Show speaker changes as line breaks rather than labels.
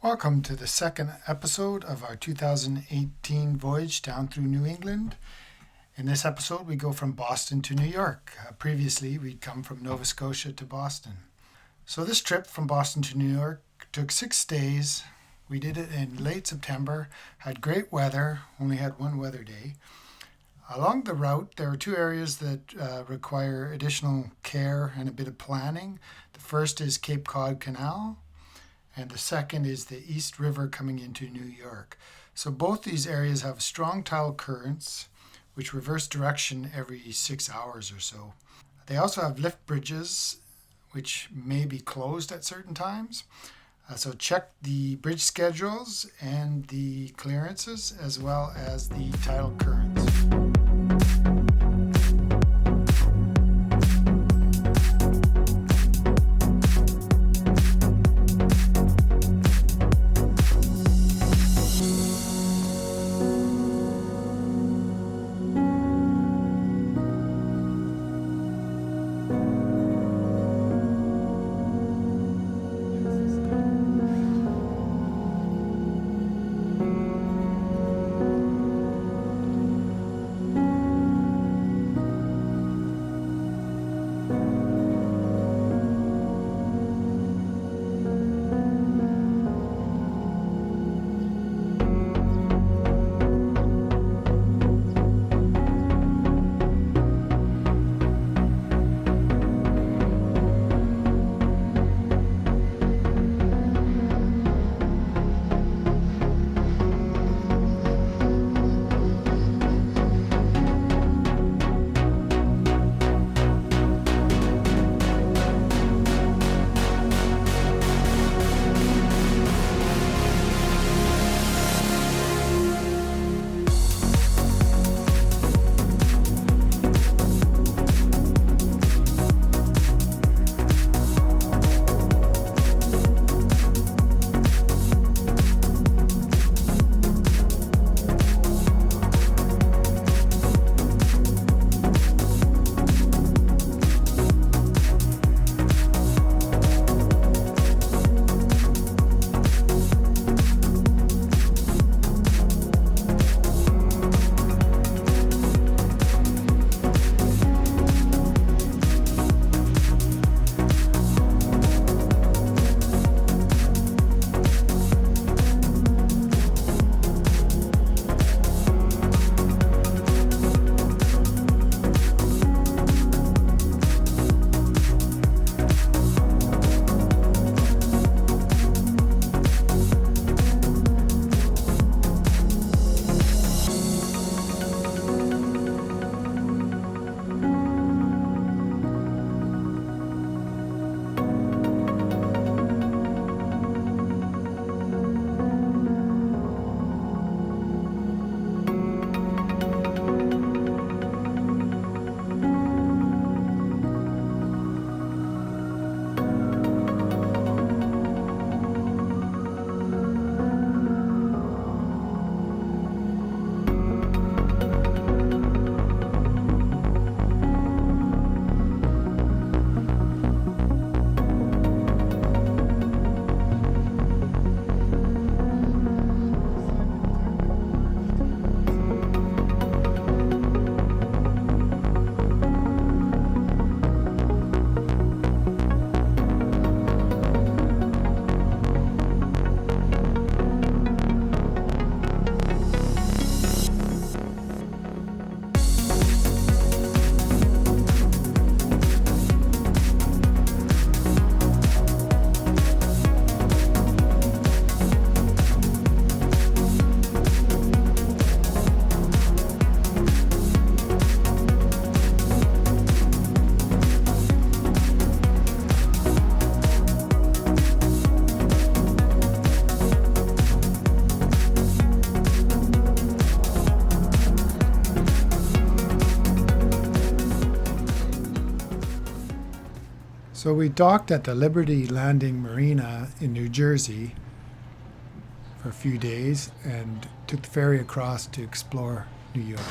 Welcome to the second episode of our 2018 voyage down through New England. In this episode, we go from Boston to New York. Previously, we'd come from Nova Scotia to Boston. So this trip from Boston to New York took 6 days. We did it in late September, had great weather, only had one weather day. Along the route, there are 2 areas that require additional care and a bit of planning. The first is Cape Cod Canal, and the second is the East River coming into New York. So both these areas have strong tidal currents, which reverse direction every 6 hours or so. They also have lift bridges, which may be closed at certain times. So check the bridge schedules and the clearances, as well as the tidal currents. So we docked at the Liberty Landing Marina in New Jersey for a few days and took the ferry across to explore New York.